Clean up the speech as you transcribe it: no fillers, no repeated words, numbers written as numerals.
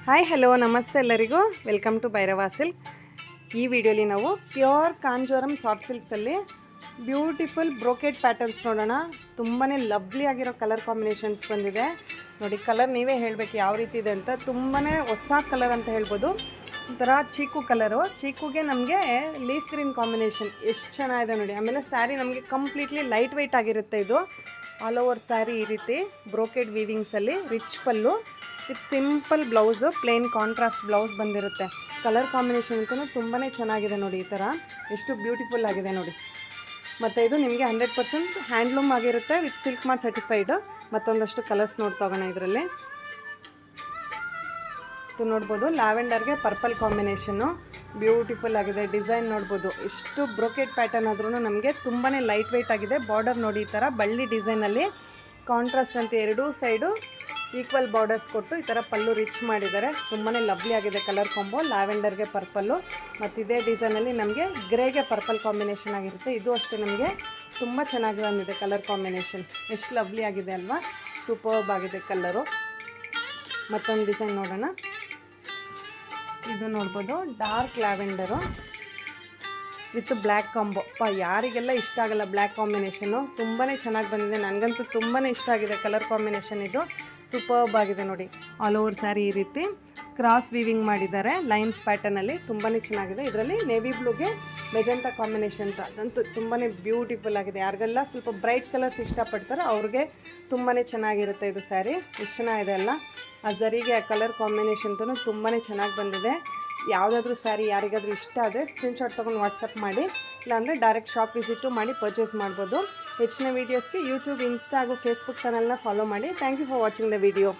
Hi hello ನಮಸ್ತೆ ಎಲ್ಲರಿಗೂ welcome to Bhairava silk. ಈ ವಿಡಿಯೋಲಿ ನಾವು ಪ್ಯೂರ್ ಕಾಂಜೋರಮ್ ಸಾಫ್ಟ್ ಸಿಲ್ಕ್ಸಲ್ಲಿ ಬ್ಯೂಟಿಫುಲ್ ಬ್ರೋಕೆಟ್ ಪ್ಯಾಟರ್ನ್ಸ್ ನೋಡೋಣ. ತುಂಬಾ ಲವ್ಲಿ ಆಗಿರೋ ಕಲರ್ ಕಾಂಬಿನೇಷನ್ಸ್ ಬಂದಿದೆ ನೋಡಿ. ಕಲರ್ ನೀವೇ ಹೇಳಬೇಕು ಯಾವ ರೀತಿ ಇದೆ ಅಂತ. ತುಂಬಾ ಹೊಸ ಕಲರ್ ಅಂತ ಹೇಳ್ಬೋದು. ಒಂಥರ ಚೀಕು ಕಲರು, ಚೀಕುಗೆ ನಮಗೆ ಲೀಫ್ ಗ್ರೀನ್ ಕಾಂಬಿನೇಷನ್ ಎಷ್ಟು ಚೆನ್ನಾಗಿದೆ ನೋಡಿ. ಆಮೇಲೆ ಸ್ಯಾರಿ ನಮಗೆ ಕಂಪ್ಲೀಟ್ಲಿ ಲೈಟ್ ವೆಯ್ಟ್ ಆಗಿರುತ್ತೆ. ಇದು ಆಲ್ ಓವರ್ ಸ್ಯಾರಿ ಈ ರೀತಿ ಬ್ರೋಕೆಡ್ ವೀವಿಂಗ್ಸಲ್ಲಿ rich pallu with simple blouse, plain contrast blouse ಬಂದಿರುತ್ತೆ. ಕಲರ್ ಕಾಂಬಿನೇಷನ್ ಅಂತಲೂ ತುಂಬಾ ಚೆನ್ನಾಗಿದೆ ನೋಡಿ. ಈ ಥರ ಎಷ್ಟು ಬ್ಯೂಟಿಫುಲ್ ಆಗಿದೆ ನೋಡಿ. ಮತ್ತು ಇದು ನಿಮಗೆ 100% ಹ್ಯಾಂಡ್ಲೂಮ್ ಆಗಿರುತ್ತೆ ವಿತ್ ಸಿಲ್ಕ್ ಮಾರ್ಕ್ ಸರ್ಟಿಫೈಡು. ಮತ್ತೊಂದಷ್ಟು ಕಲರ್ಸ್ ನೋಡ್ತೋಗೋಣ. ಇದರಲ್ಲಿ ಇದು ನೋಡ್ಬೋದು, ಲ್ಯಾವೆಂಡರ್ಗೆ ಪರ್ಪಲ್ ಕಾಂಬಿನೇಷನ್ನು ಬ್ಯೂಟಿಫುಲ್ ಆಗಿದೆ. ಡಿಸೈನ್ ನೋಡ್ಬೋದು, ಎಷ್ಟು ಬ್ರೋಕೆಟ್ ಪ್ಯಾಟರ್ನ್ ಆದ್ರೂ ನಮಗೆ ತುಂಬಾ ಲೈಟ್ ವೆಯ್ಟ್ ಆಗಿದೆ. ಬಾರ್ಡರ್ ನೋಡಿ, ಈ ಥರ ಬಳ್ಳಿ ಡಿಸೈನಲ್ಲಿ ಕಾಂಟ್ರಾಸ್ಟ್ ಅಂತ ಎರಡೂ ಸೈಡು ಈಕ್ವಲ್ ಬಾರ್ಡರ್ಸ್ ಕೊಟ್ಟು ಈ ಥರ ಪಲ್ಲು ರಿಚ್ ಮಾಡಿದ್ದಾರೆ. ತುಂಬಾ ಲವ್ಲಿ ಆಗಿದೆ ಕಲರ್ ಕಾಂಬೋ. ಲ್ಯಾವೆಂಡರ್ಗೆ ಪರ್ಪಲ್ಲು ಮತ್ತು ಇದೇ ಡಿಸೈನಲ್ಲಿ ನಮಗೆ ಗ್ರೇಗೆ ಪರ್ಪಲ್ ಕಾಂಬಿನೇಷನ್ ಆಗಿರುತ್ತೆ. ಇದು ಅಷ್ಟೇ ನಮಗೆ ತುಂಬ ಚೆನ್ನಾಗಿ ಬಂದಿದೆ ಕಲರ್ ಕಾಂಬಿನೇಷನ್. ಎಷ್ಟು ಲವ್ಲಿ ಆಗಿದೆ ಅಲ್ವಾ, ಸೂಪರ್ಬ್ ಆಗಿದೆ ಕಲರು. ಮತ್ತೊಂದು ಡಿಸೈನ್ ನೋಡೋಣ. ಇದು ನೋಡ್ಬೋದು, ಡಾರ್ಕ್ ಲ್ಯಾವೆಂಡರು ವಿತ್ ಬ್ಲ್ಯಾಕ್ ಕಾಂಬೋ. ಯಾರಿಗೆಲ್ಲ ಇಷ್ಟ ಆಗಲ್ಲ ಬ್ಲ್ಯಾಕ್ ಕಾಂಬಿನೇಷನ್ನು, ತುಂಬಾ ಚೆನ್ನಾಗಿ ಬಂದಿದೆ. ನನಗಂತೂ ತುಂಬಾ ಇಷ್ಟ ಆಗಿದೆ ಕಲರ್ ಕಾಂಬಿನೇಷನ್. ಇದು ಸೂಪರ್ಬ್ ಆಗಿದೆ ನೋಡಿ. ಆಲ್ ಓವರ್ ಸ್ಯಾರಿ ಈ ರೀತಿ ಕ್ರಾಸ್ ವೀವಿಂಗ್ ಮಾಡಿದ್ದಾರೆ ಲೈನ್ಸ್ ಪ್ಯಾಟರ್ನಲ್ಲಿ. ತುಂಬಾ ಚೆನ್ನಾಗಿದೆ. ಇದರಲ್ಲಿ ನೇವಿ ಬ್ಲೂಗೆ ಮೆಜೆಂಟಾ ಕಾಂಬಿನೇಷನ್ ಅಂತ, ಅದಂತೂ ತುಂಬಾ ಬ್ಯೂಟಿಫುಲ್ ಆಗಿದೆ. ಯಾರಿಗೆಲ್ಲ ಸ್ವಲ್ಪ ಬ್ರೈಟ್ ಕಲರ್ಸ್ ಇಷ್ಟಪಡ್ತಾರೋ ಅವ್ರಿಗೆ ತುಂಬಾ ಚೆನ್ನಾಗಿರುತ್ತೆ ಇದು ಸ್ಯಾರಿ. ಎಷ್ಟು ಚೆನ್ನಾಗಿದೆ ಅಲ್ಲ. ಆ ಝರಿಗೆ ಆ ಕಲರ್ ಕಾಂಬಿನೇಷನ್ ಅಂತೂ ತುಂಬಾ ಚೆನ್ನಾಗಿ ಬಂದಿದೆ. ಯಾವುದಾದ್ರೂ ಸ್ಯಾರಿ ಯಾರಿಗಾದ್ರೂ ಇಷ್ಟ ಆದರೆ ಸ್ಕ್ರೀನ್ಶಾಟ್ ತೊಗೊಂಡು ವಾಟ್ಸಪ್ ಮಾಡಿ, ಇಲ್ಲಾಂದರೆ ಡೈರೆಕ್ಟ್ ಶಾಪ್ ವಿಸಿಟು ಮಾಡಿ ಪರ್ಚೇಸ್ ಮಾಡ್ಬೋದು. ಹೆಚ್ಚಿನ ವೀಡಿಯೋಸ್ಗೆ ಯೂಟ್ಯೂಬ್, ಇನ್ಸ್ಟಾ ಹಾಗೂ ಫೇಸ್ಬುಕ್ ಚಾನಲ್ನ ಫಾಲೋ ಮಾಡಿ. Thank you for watching the video.